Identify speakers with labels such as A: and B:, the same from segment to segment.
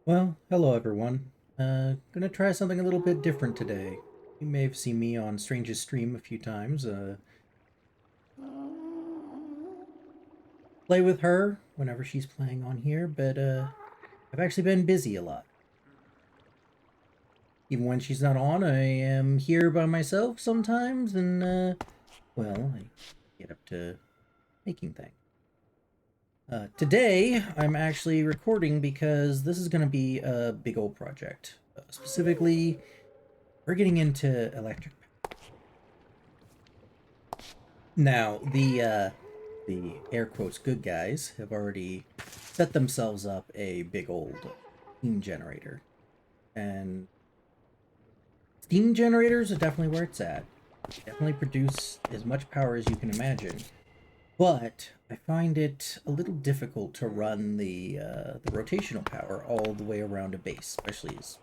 A: Well, hello everyone. Gonna try something a little bit different today. You may have seen me on Strange's stream a few times. Play with her whenever she's playing on here, but I've actually been busy a lot. Even when she's not on, I am here by myself sometimes, and well, I get up to making things. Today, I'm actually recording because this is gonna be a big old project. Specifically, we're getting into electric. Now, the air quotes good guys have already set themselves up a big old steam generator. And steam generators are definitely where it's at. Definitely produce as much power as you can imagine. But I find it a little difficult to run the rotational power all the way around a base, especially as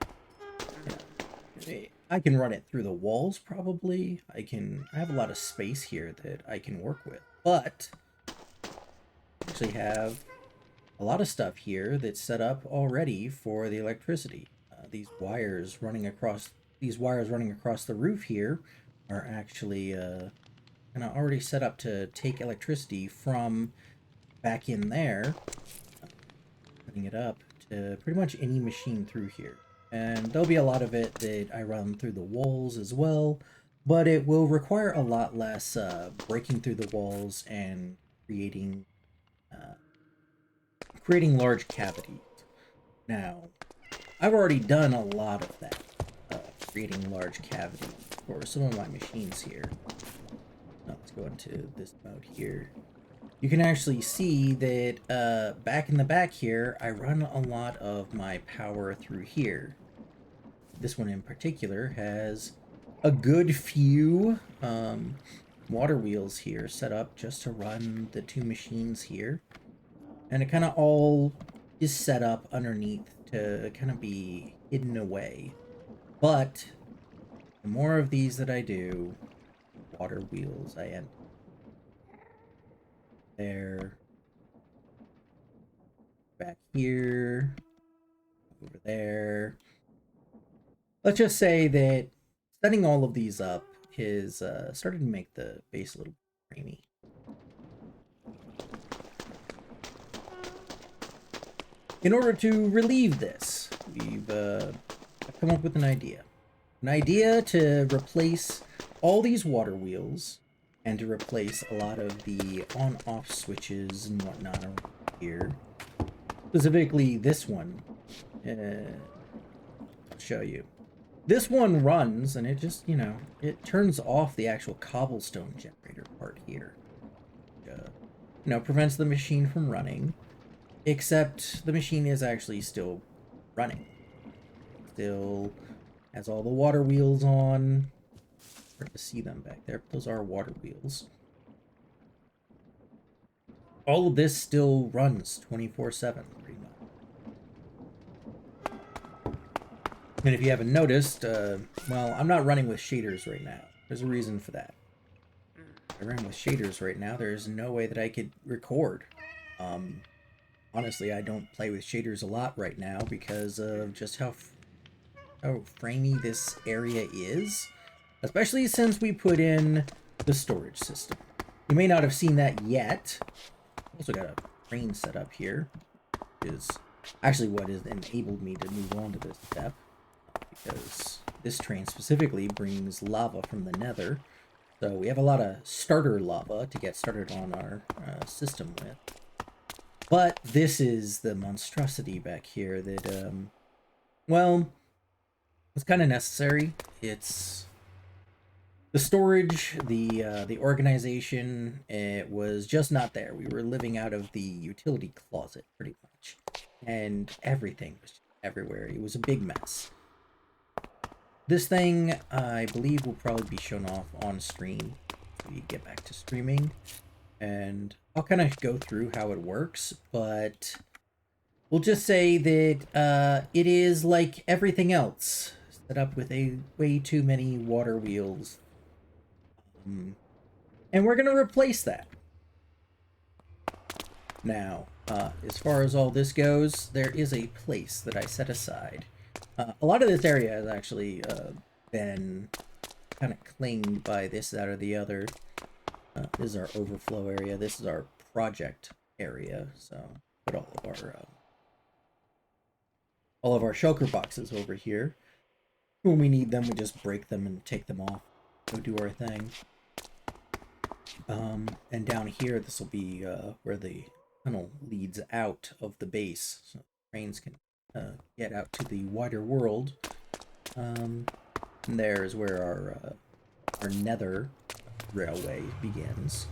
A: I can run it through the walls probably. I have a lot of space here that I can work with. But I actually have a lot of stuff here that's set up already for the electricity. These wires running across the roof here are actually kind of already set up to take electricity from back in there, putting it up to pretty much any machine through here. And there'll be a lot of it that I run through the walls as well, but it will require a lot less breaking through the walls and uh, creating large cavities. Now, I've already done a lot of that, creating large cavities for some of my machines here. Now, let's go into this mode here. You can actually see that back in the back here, I run a lot of my power through here. This one in particular has a good few water wheels here set up just to run the two machines here. And it kind of all is set up underneath to kind of be hidden away. But the more of these that I do, water wheels I end there, back here, over there. Let's just say that setting all of these up is started to make the base a little creamy. In order to relieve this, we've come up with an idea. An idea to replace all these water wheels and to replace a lot of the on-off switches and whatnot around here. Specifically this one. I'll show you. This one runs and it just, it turns off the actual cobblestone generator part here. Prevents the machine from running. Except the machine is actually still running. Still has all the water wheels on. Hard to see them back there, but those are water wheels. All of this still runs 24/7, pretty much. And if you haven't noticed, well, I'm not running with shaders right now. There's a reason for that. If I ran with shaders right now, there's no way that I could record. Honestly, I don't play with shaders a lot right now because of just how framey this area is. Especially since we put in the storage system. You may not have seen that yet. Also got a crane set up here. Is actually what has enabled me to move on to this step. Because this train specifically brings lava from the nether. So we have a lot of starter lava to get started on our system with. But this is the monstrosity back here that, well, it's kind of necessary. It's the storage, the organization. It was just not there. We were living out of the utility closet pretty much, and everything was everywhere. It was a big mess. This thing, I believe, will probably be shown off on stream. We get back to streaming, and I'll kind of go through how it works, but we'll just say that it is like everything else, set up with way too many water wheels. And we're going to replace that. Now, as far as all this goes, there is a place that I set aside. A lot of this area has actually been kind of claimed by this, that, or the other. This is our overflow area. This is our project area. So put all of our shulker boxes over here. When we need them, we just break them and take them off. Go do our thing. And down here, this will be where the tunnel leads out of the base, so trains can get out to the wider world. And there's where our nether railway begins.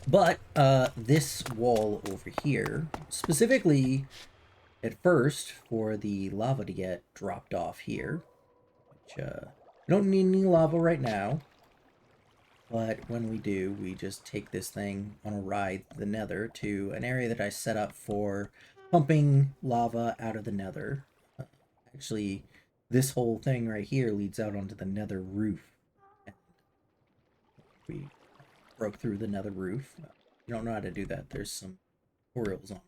A: But this wall over here, specifically at first for the lava to get dropped off here, which we don't need any lava right now. But when we do, we just take this thing on a ride to the nether to an area that I set up for pumping lava out of the nether. Actually, this whole thing right here leads out onto the nether roof. And we broke through the nether roof. If you don't know how to do that, there's some tutorials on.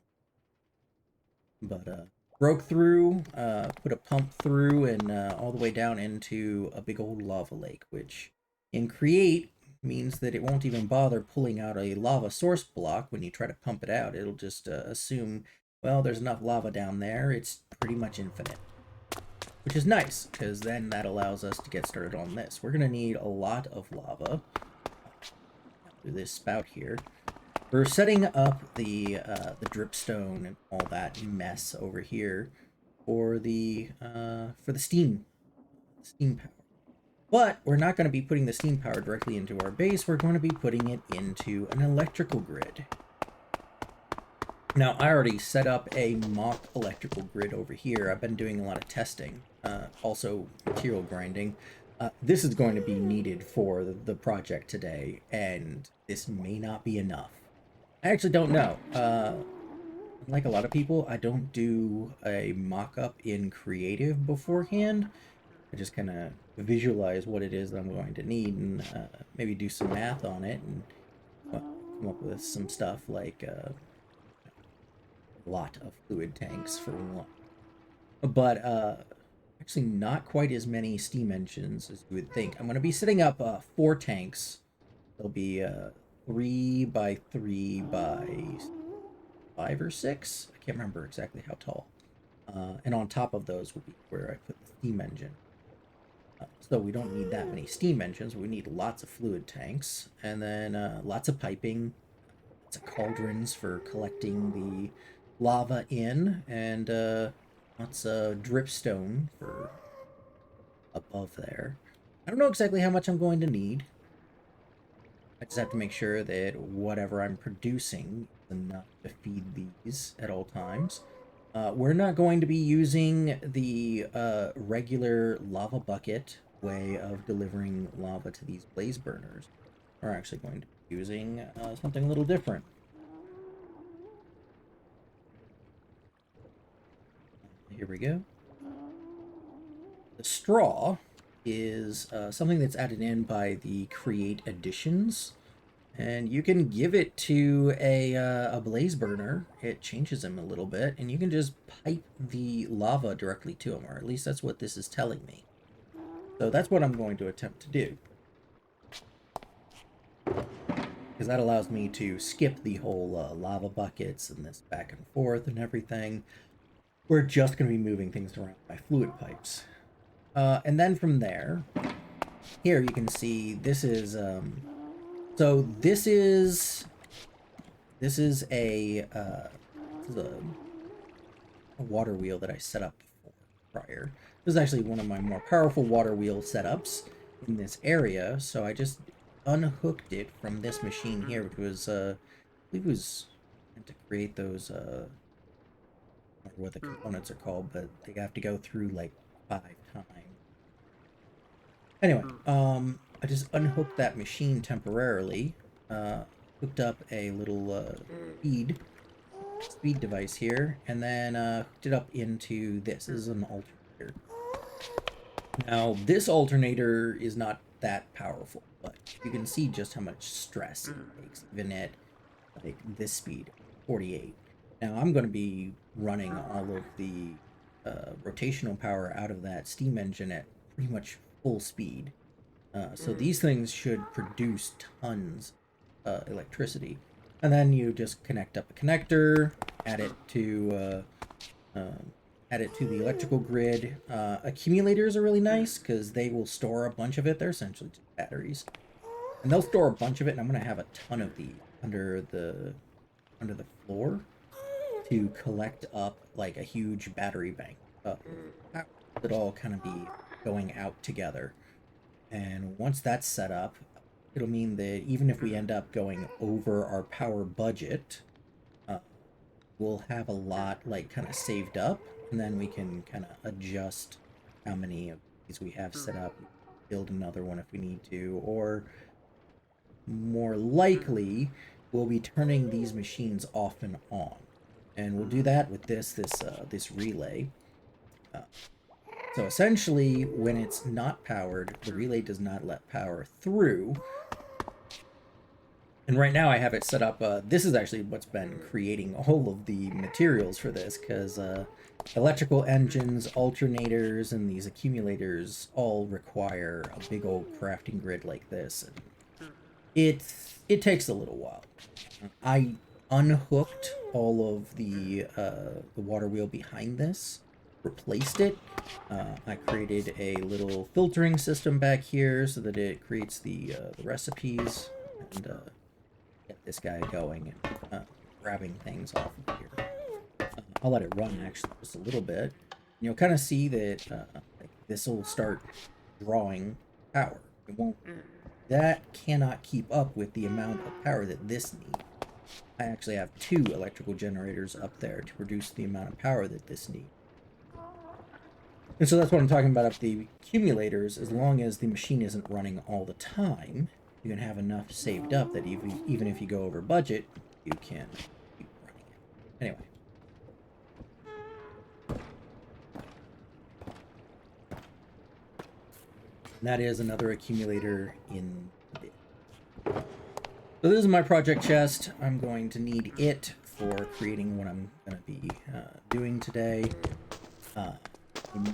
A: But broke through, put a pump through, and all the way down into a big old lava lake, which in Create means that it won't even bother pulling out a lava source block when you try to pump it out. It'll just assume, well, there's enough lava down there, it's pretty much infinite. Which is nice, because then that allows us to get started on this. We're going to need a lot of lava through this spout here. We're setting up the dripstone and all that mess over here for the steam power. But we're not going to be putting the steam power directly into our base. We're going to be putting it into an electrical grid. Now, I already set up a mock electrical grid over here. I've been doing a lot of testing, also material grinding. This is going to be needed for the project today, and this may not be enough. I actually don't know. Like a lot of people, I don't do a mock-up in creative beforehand. I just kind of visualize what it is that I'm going to need and maybe do some math on it and come up with some stuff like a lot of fluid tanks for one. But actually not quite as many steam engines as you would think. I'm going to be setting up 4 tanks. They'll be 3 by 3 by 5 or 6. I can't remember exactly how tall. And on top of those will be where I put the steam engine. So we don't need that many steam engines. We need lots of fluid tanks, and then lots of piping, lots of cauldrons for collecting the lava in, and lots of dripstone for above there. I don't know exactly how much I'm going to need. I just have to make sure that whatever I'm producing is enough to feed these at all times. We're not going to be using the regular lava bucket way of delivering lava to these blaze burners. We're actually going to be using something a little different. Here we go. The straw is something that's added in by the Create Editions. And you can give it to a blaze burner. It changes him a little bit, and you can just pipe the lava directly to him, or at least that's what this is telling me. So that's what I'm going to attempt to do. Because that allows me to skip the whole lava buckets and this back and forth and everything. We're just going to be moving things around by fluid pipes. And then from there, here you can see this is... So this is a water wheel that I set up before prior. This is actually one of my more powerful water wheel setups in this area. So I just unhooked it from this machine here, which was I believe it was meant to create those I don't know what the components are called, but they have to go through like 5 times. Anyway, I just unhooked that machine temporarily, hooked up a little speed device here, and then hooked it up into this. This is an alternator. Now, this alternator is not that powerful, but you can see just how much stress it takes, even at like this speed, 48. Now I'm going to be running all of the rotational power out of that steam engine at pretty much full speed. So these things should produce tons electricity. And then you just connect up a connector, add it to the electrical grid. Accumulators are really nice because they will store a bunch of it. They're essentially just batteries, and they'll store a bunch of it. And I'm gonna have a ton of these under the floor to collect up like a huge battery bank. It'll all kind of be going out together. And once that's set up, it'll mean that even if we end up going over our power budget, we'll have a lot like kind of saved up, and then we can kind of adjust how many of these we have set up, build another one if we need to, or more likely we'll be turning these machines off and on. And we'll do that with this relay. So essentially, when it's not powered, the relay does not let power through. And right now I have it set up, this is actually what's been creating all of the materials for this, because electrical engines, alternators, and these accumulators all require a big old crafting grid like this. And it takes a little while. I unhooked all of the water wheel behind this, replaced it. I created a little filtering system back here so that it creates the recipes, and get this guy going and grabbing things off of here. I'll let it run actually just a little bit. You'll kind of see that like this will start drawing power. It won't. That cannot keep up with the amount of power that this needs. I actually have 2 electrical generators up there to produce the amount of power that this needs. And so that's what I'm talking about. Up the accumulators, as long as the machine isn't running all the time, you can have enough saved up that even if you go over budget, you can keep running it. Anyway. And that is another accumulator in the bit. So this is my project chest. I'm going to need it for creating what I'm going to be doing today. I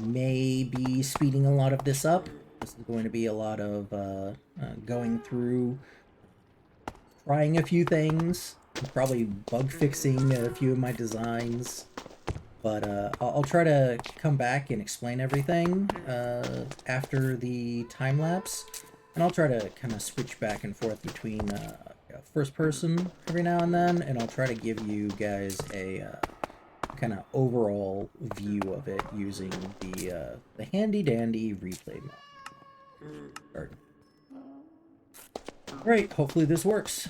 A: may be speeding a lot of this up. This is going to be a lot of going through, trying a few things, probably bug fixing a few of my designs. But I'll try to come back and explain everything after the time lapse. And I'll try to kind of switch back and forth between first person every now and then. And I'll try to give you guys a kind of overall view of it using the handy dandy replay mod. Alright, hopefully this works.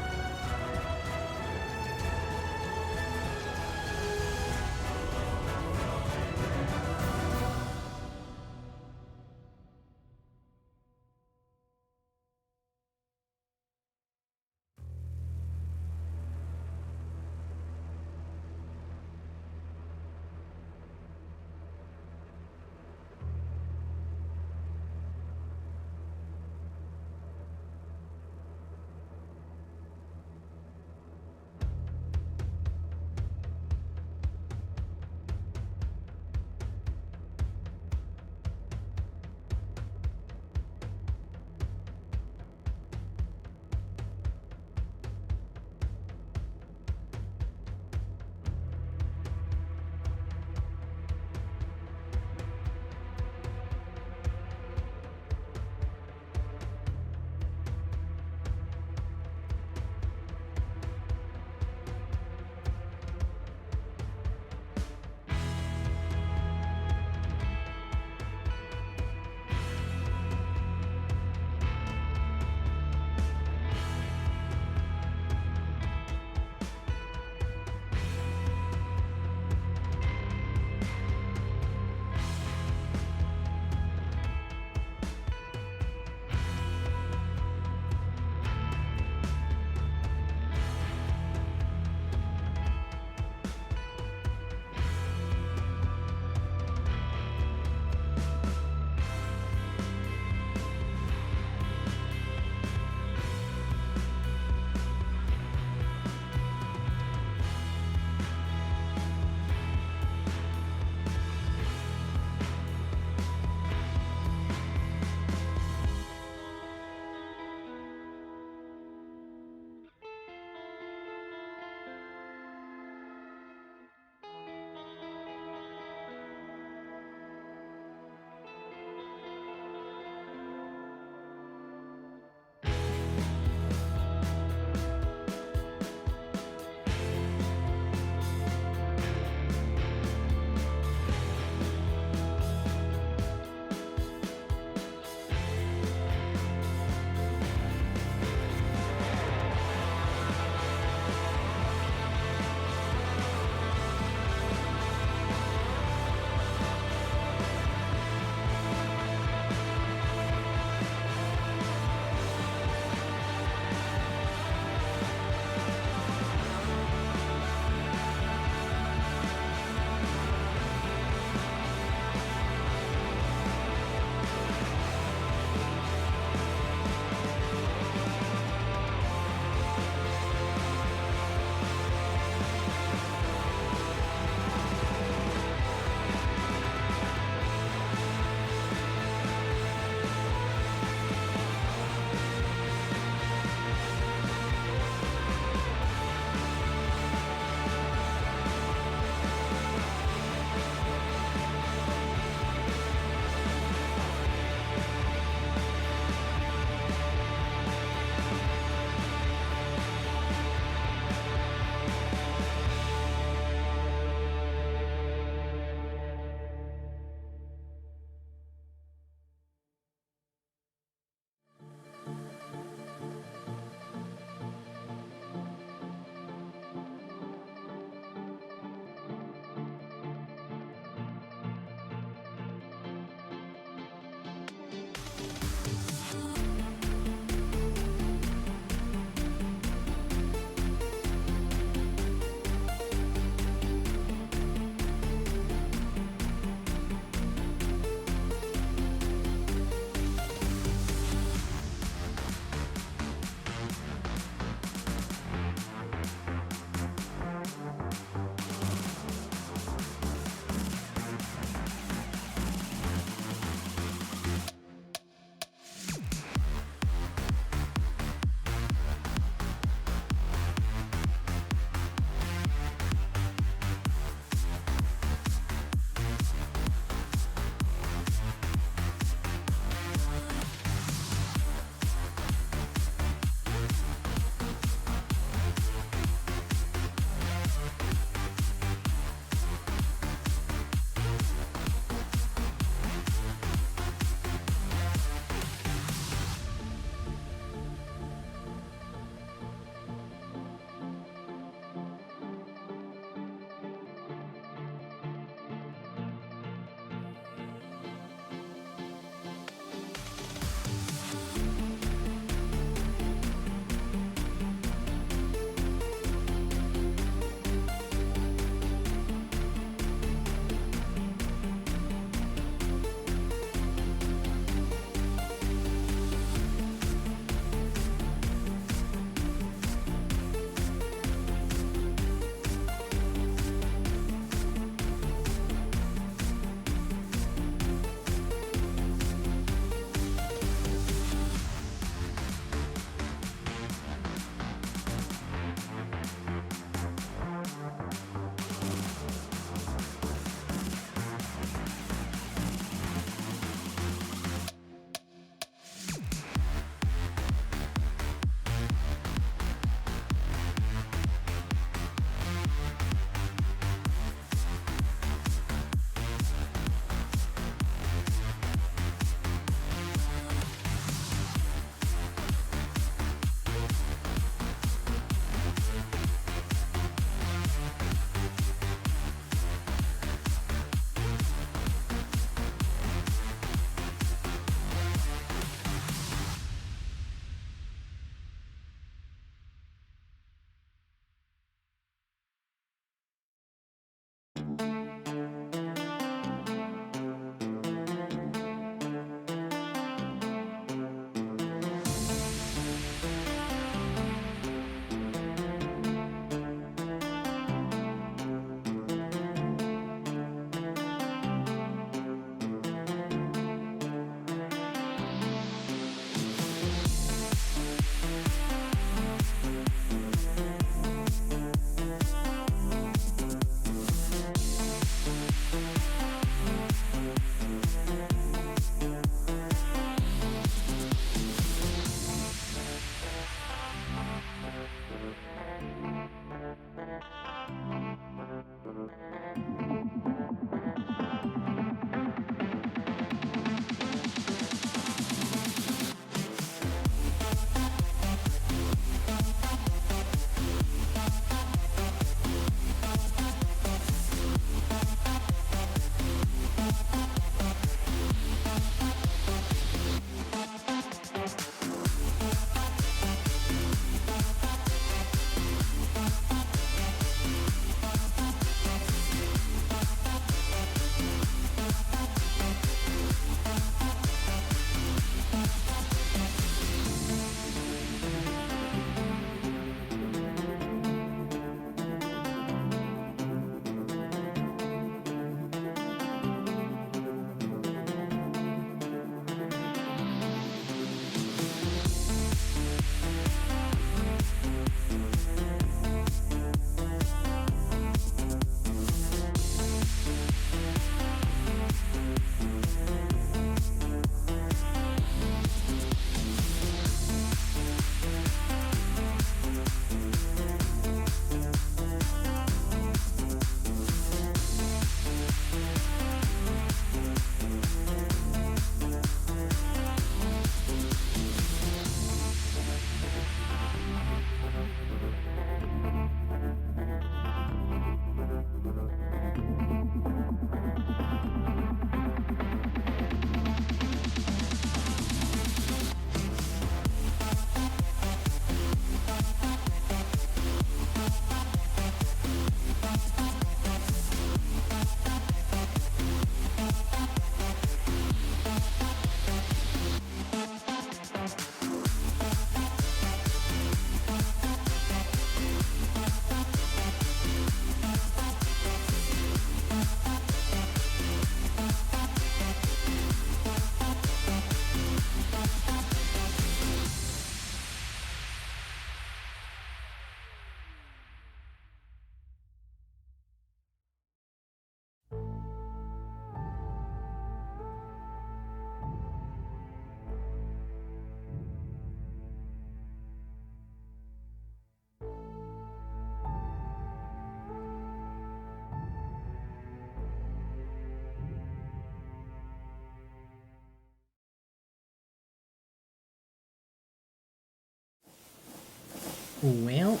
A: Well,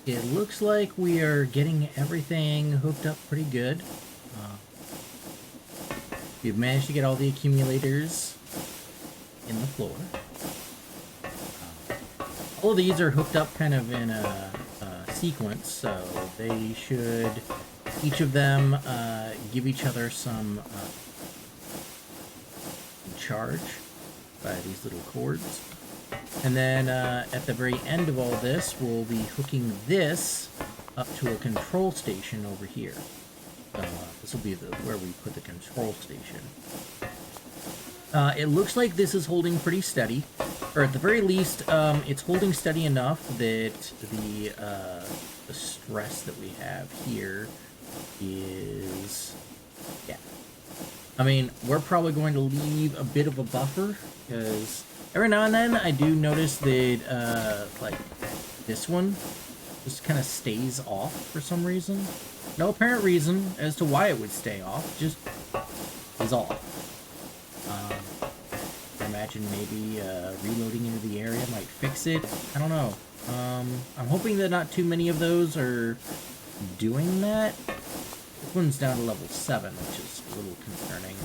A: it looks like we are getting everything hooked up pretty good. We've managed to get all the accumulators in the floor. All of these are hooked up kind of in a sequence, so they should, each of them, give each other some charge by these little cords. And then at the very end of all this, we'll be hooking this up to a control station over here. This will be where we put the control station. It looks like this is holding pretty steady, or at the very least, it's holding steady enough that the stress that we have here is, yeah. I mean, we're probably going to leave a bit of a buffer, because every now and then I do notice that, like, this one just kind of stays off for some reason. No apparent reason as to why it would stay off, just is off. I imagine maybe reloading into the area might fix it. I don't know. I'm hoping that not too many of those are doing that. This one's down to level 7, which is a little concerning.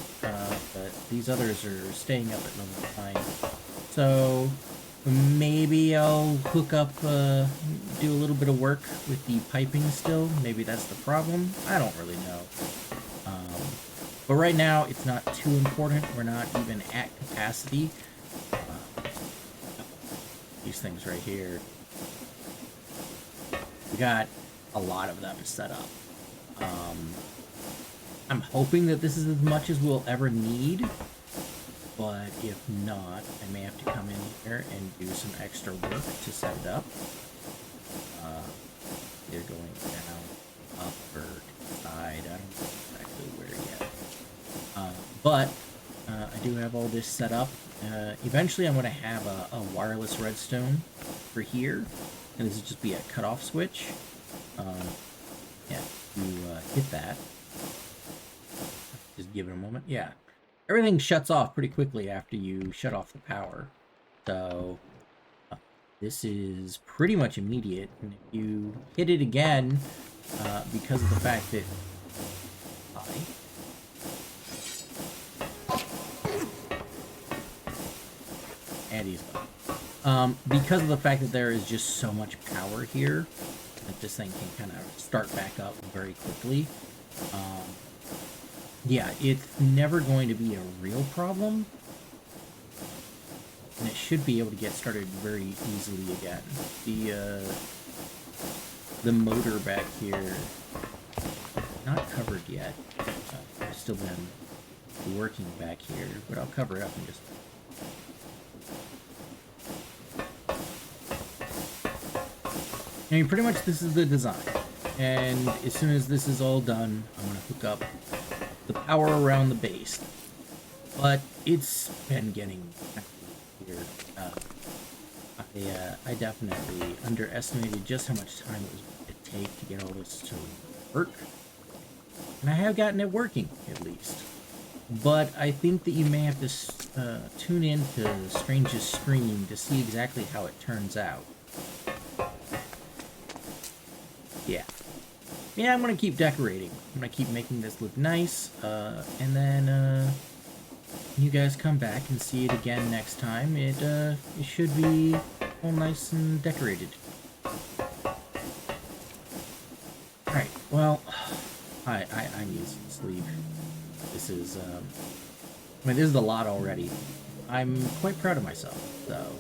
A: But these others are staying up at level 9. So maybe I'll hook up, do a little bit of work with the piping still. Maybe that's the problem. I don't really know. But right now, it's not too important. We're not even at capacity. These things right here. We got a lot of them set up. I'm hoping that this is as much as we'll ever need. But if not, I may have to come in here and do some extra work to set it up. They're going down, up, or side. I don't know exactly where yet. But I do have all this set up. Eventually I'm going to have a wireless redstone for here. And this will just be a cutoff switch. Yeah, you hit that. Just give it a moment. Yeah. Everything shuts off pretty quickly after you shut off the power. So this is pretty much immediate. And if you hit it again, because of the fact that... Eddie's because of the fact that there is just so much power here, that this thing can kind of start back up very quickly. Yeah, it's never going to be a real problem. And it should be able to get started very easily again. The motor back here, not covered yet. I've still been working back here, but I'll cover it up in just... I mean, pretty much this is the design. And as soon as this is all done, I'm going to hook up the power around the base. But it's been getting weird. I definitely underestimated just how much time it was going to take to get all this to work. And I have gotten it working, at least. But I think that you may have to tune in to Strange's stream to see exactly how it turns out. Yeah. Yeah, I'm going to keep decorating. I'm going to keep making this look nice. And then you guys come back and see it again next time. It should be all nice and decorated. Alright, well, I need some sleep. This is, I mean, this is a lot already. I'm quite proud of myself, so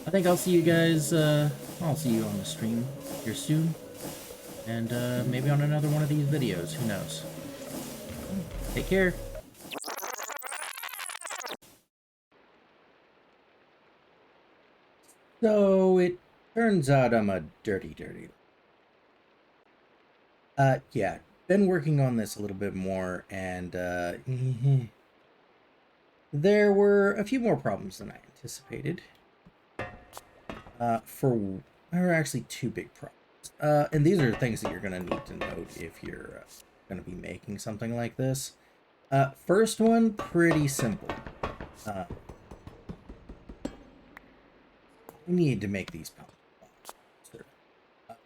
A: I think I'll see you guys, I'll see you on the stream here soon. And maybe on another one of these videos, who knows. Take care. So it turns out I'm a dirty. Yeah, been working on this a little bit more, and there were a few more problems than I anticipated. There are actually two big problems. And these are things that you're going to need to note if you're going to be making something like this. First one, pretty simple. We need to make these pumpkins.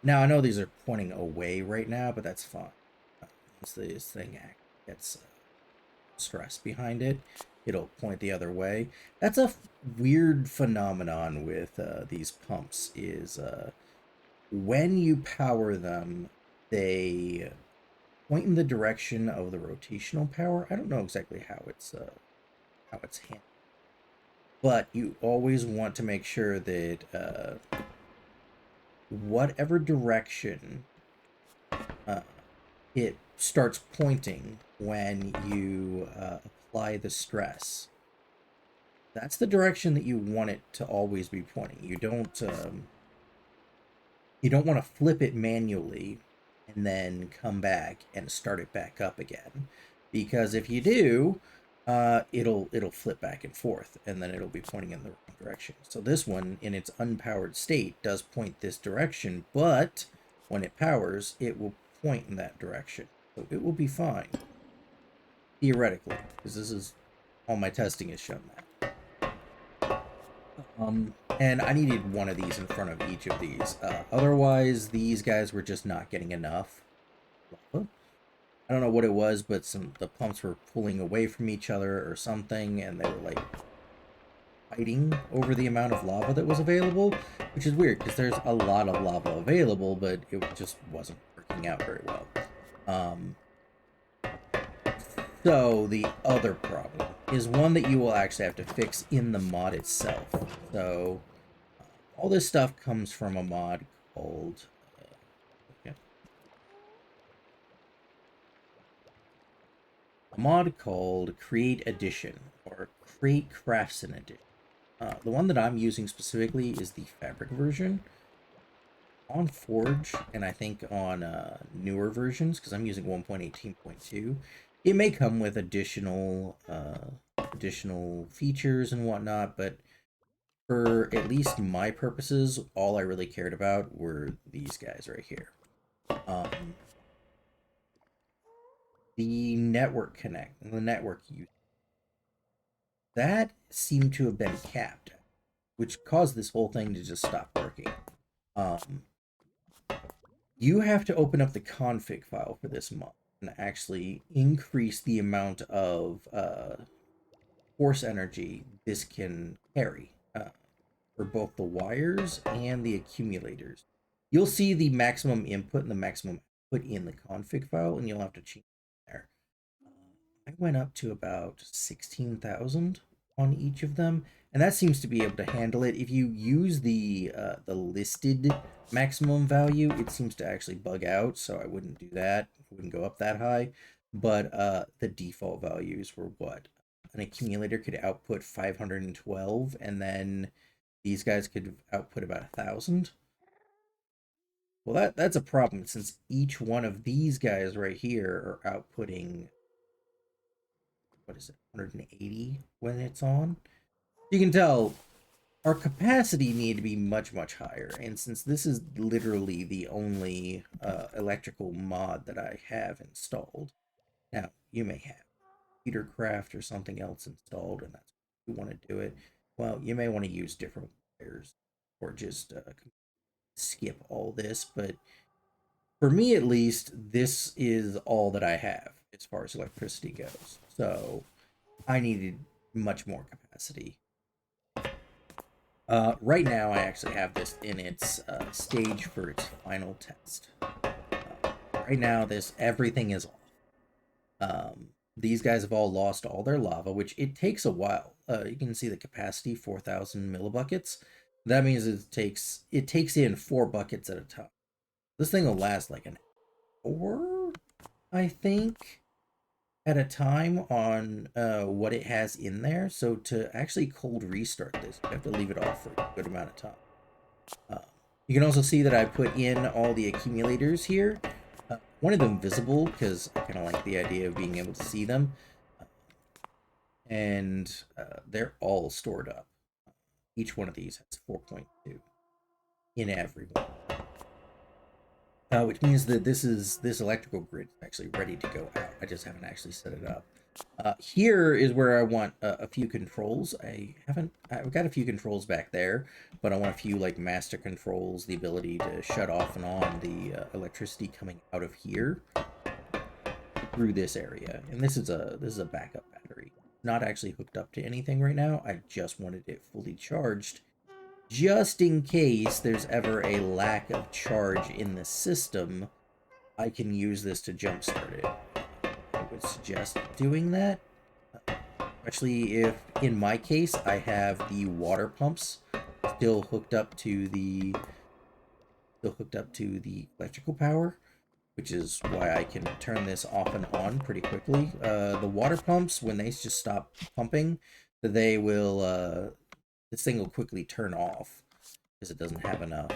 A: Now, I know these are pointing away right now, but that's fine. Once this thing gets stress behind it, it'll point the other way. That's a weird phenomenon with these pumps is when you power them, they point in the direction of the rotational power. I don't know exactly how it's handled, but you always want to make sure that whatever direction uh, it starts pointing when you apply the stress, that's the direction that you want it to always be pointing. You don't want to flip it manually and then come back and start it back up again, because if you do, it'll flip back and forth, and then it'll be pointing in the wrong direction. So this one, in its unpowered state, does point this direction, but when it powers, it will point in that direction, so it will be fine theoretically, because this is all my testing has shown that. And I needed one of these in front of each of these. Otherwise, these guys were just not getting enough lava. I don't know what it was, but the pumps were pulling away from each other or something, and they were like fighting over the amount of lava that was available, which is weird because there's a lot of lava available, but it just wasn't working out very well. So the other problem is one that you will actually have to fix in the mod itself. So all this stuff comes from a mod called Create Edition, or Create Craftsman Edition. The one that I'm using specifically is the fabric version. On Forge, and I think on newer versions, because I'm using 1.18.2, it may come with additional features and whatnot, but for at least my purposes, all I really cared about were these guys right here. The network the network use, that seemed to have been capped, which caused this whole thing to just stop working. You have to open up the config file for this mod and actually increase the amount of force energy this can carry for both the wires and the accumulators. You'll see the maximum input and the maximum output in the config file, and you'll have to change it there. I went up to about 16,000 on each of them, and that seems to be able to handle it. If you use the listed maximum value, it seems to actually bug out, so I wouldn't do that. I wouldn't go up that high. But the default values were what? An accumulator could output 512, and then these guys could output about 1,000. Well, that's a problem, since each one of these guys right here are outputting, what is it, 180 when it's on. You can tell our capacity need to be much, much higher. And since this is literally the only electrical mod that I have installed, now you may have Petercraft or something else installed, and that's what you want to do it. Well, you may want to use different wires or just skip all this. But for me, at least, this is all that I have as far as electricity goes. So I needed much more capacity. Right now, I actually have this in its stage for its final test. Right now, everything is off. These guys have all lost all their lava, which it takes a while. You can see the capacity, 4,000 millibuckets. That means it takes in 4 buckets at a time. This thing will last like an hour, I think, at a time on what it has in there. So to actually cold restart this, you have to leave it off for a good amount of time. You can also see that I put in all the accumulators here. One of them visible, because I kind of like the idea of being able to see them. And they're all stored up. Each one of these has 4.2 in every one. Which means that this electrical grid is actually ready to go out. I just haven't actually set it up. Here is where I want a few controls. I've got a few controls back there, but I want a few like master controls, the ability to shut off and on the electricity coming out of here through this area. And this is a backup battery. Not actually hooked up to anything right now. I just wanted it fully charged, just in case there's ever a lack of charge in the system. I can use this to jumpstart it. I would suggest doing that, especially if, in my case, I have the water pumps still hooked up to the electrical power, which is why I can turn this off and on pretty quickly. The water pumps, when they just stop pumping, they will this thing will quickly turn off because it doesn't have enough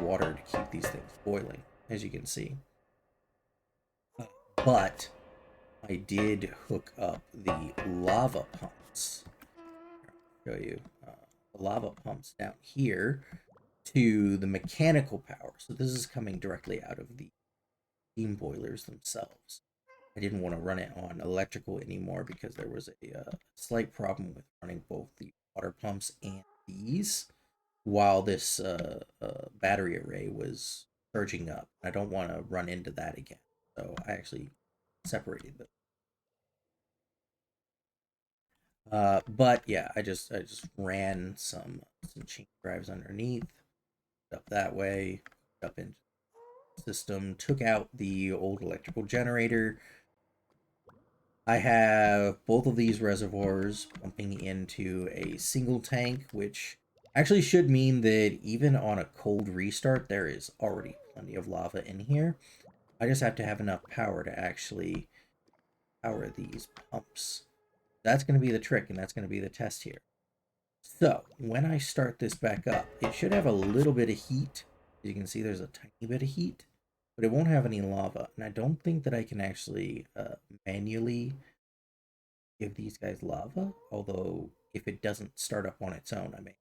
A: water to keep these things boiling, as you can see. But I did hook up the lava pumps. I'll show you the lava pumps down here to the mechanical power. So this is coming directly out of the steam boilers themselves. I didn't want to run it on electrical anymore because there was a slight problem with running both the water pumps and these while this battery array was charging up. I don't want to run into that again. So I actually separated them. But yeah, I just ran some chain drives underneath, up that way, up into the system, took out the old electrical generator. I have both of these reservoirs pumping into a single tank, which actually should mean that even on a cold restart, there is already plenty of lava in here. I just have to have enough power to actually power these pumps. That's going to be the trick, and that's going to be the test here. So, when I start this back up, it should have a little bit of heat. As you can see, there's a tiny bit of heat, but it won't have any lava. And I don't think that I can actually manually give these guys lava, although if it doesn't start up on its own, I may.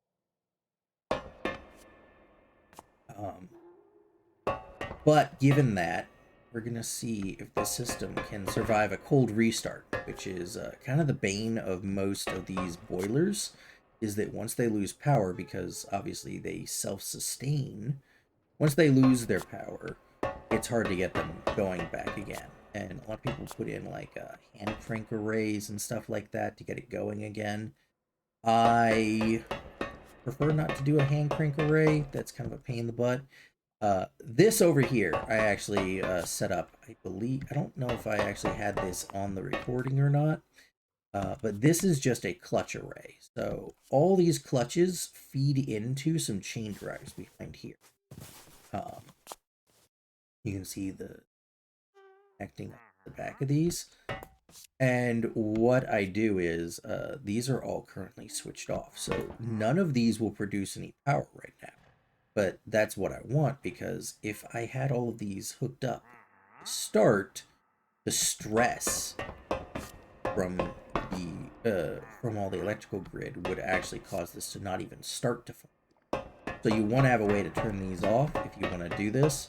A: But given that, we're going to see if the system can survive a cold restart, which is kind of the bane of most of these boilers, is that once they lose power, because obviously they self-sustain, once they lose their power, it's hard to get them going back again. And a lot of people put in like hand crank arrays and stuff like that to get it going again. I prefer not to do a hand crank array. That's kind of a pain in the butt. This over here, I actually set up, I believe, I don't know if I actually had this on the recording or not, but this is just a clutch array. So all these clutches feed into some chain drives behind here. You can see the connecting the back of these. And what I do is, these are all currently switched off. So none of these will produce any power right now. But that's what I want, because if I had all of these hooked up to start, the stress from all the electrical grid would actually cause this to not even start to function. So you want to have a way to turn these off if you want to do this.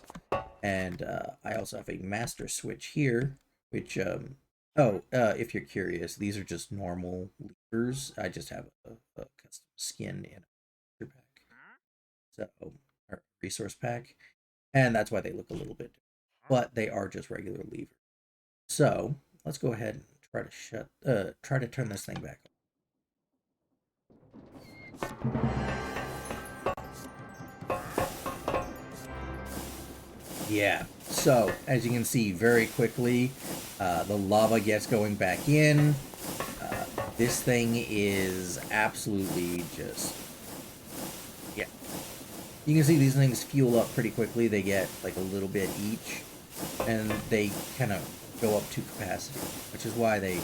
A: And I also have a master switch here, which if you're curious, these are just normal levers. I just have a custom skin in a pack. So, or resource pack, and that's why they look a little bit different. But they are just regular levers. So let's go ahead and try to turn this thing back on. Yeah. So as you can see, very quickly, the lava gets going back in. This thing is absolutely just, yeah. You can see these things fuel up pretty quickly. They get like a little bit each, and they kind of go up to capacity, which is why they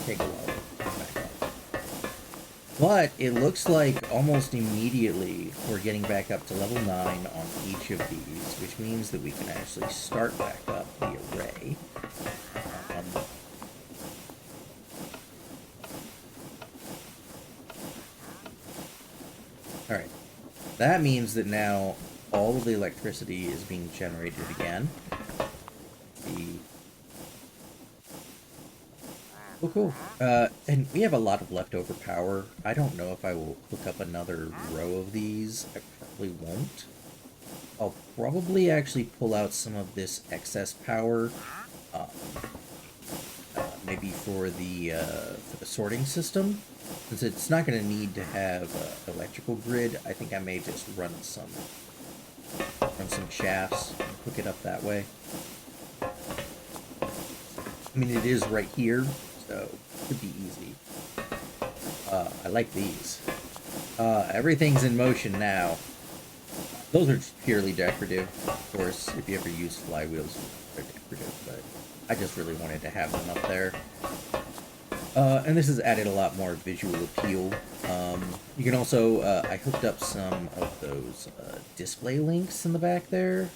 A: take a while to come back up. But it looks like almost immediately we're getting back up to level 9 on each of these, which means that we can actually start back up the array. Alright, that means that now all of the electricity is being generated again. Oh, cool. And we have a lot of leftover power. I don't know if I will hook up another row of these. I probably won't. I'll probably actually pull out some of this excess power, um, maybe for the sorting system, since it's not going to need to have electrical grid. I think I may just run some shafts and hook it up that way. I mean, it is right here, so it could be easy. I like these. Everything's in motion now. Those are just purely decorative. Of course, if you ever use flywheels, they're decorative, but I just really wanted to have them up there. And this has added a lot more visual appeal. You can also, I hooked up some of those display links in the back there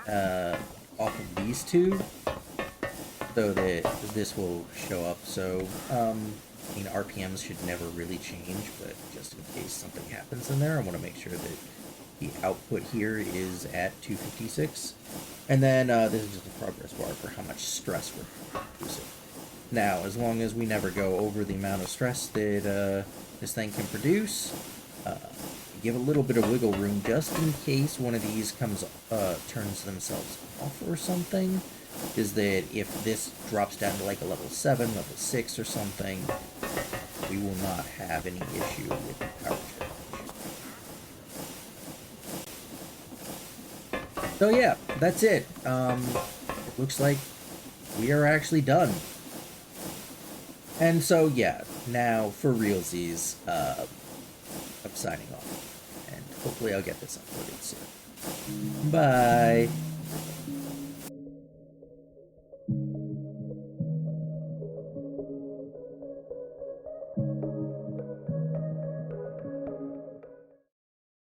A: off of these two, so that this will show up. So, I mean, RPMs should never really change, but just in case something happens in there, I want to make sure that the output here is at 256. And then this is just a progress bar for how much stress we're producing. Now, as long as we never go over the amount of stress that this thing can produce, give a little bit of wiggle room just in case one of these turns themselves off or something, is that if this drops down to like a level 7, level 6 or something, we will not have any issue with the power generation. So yeah, that's it. It looks like we are actually done. And so yeah, now for realsies, I'm signing off. And hopefully I'll get this uploaded soon. Bye!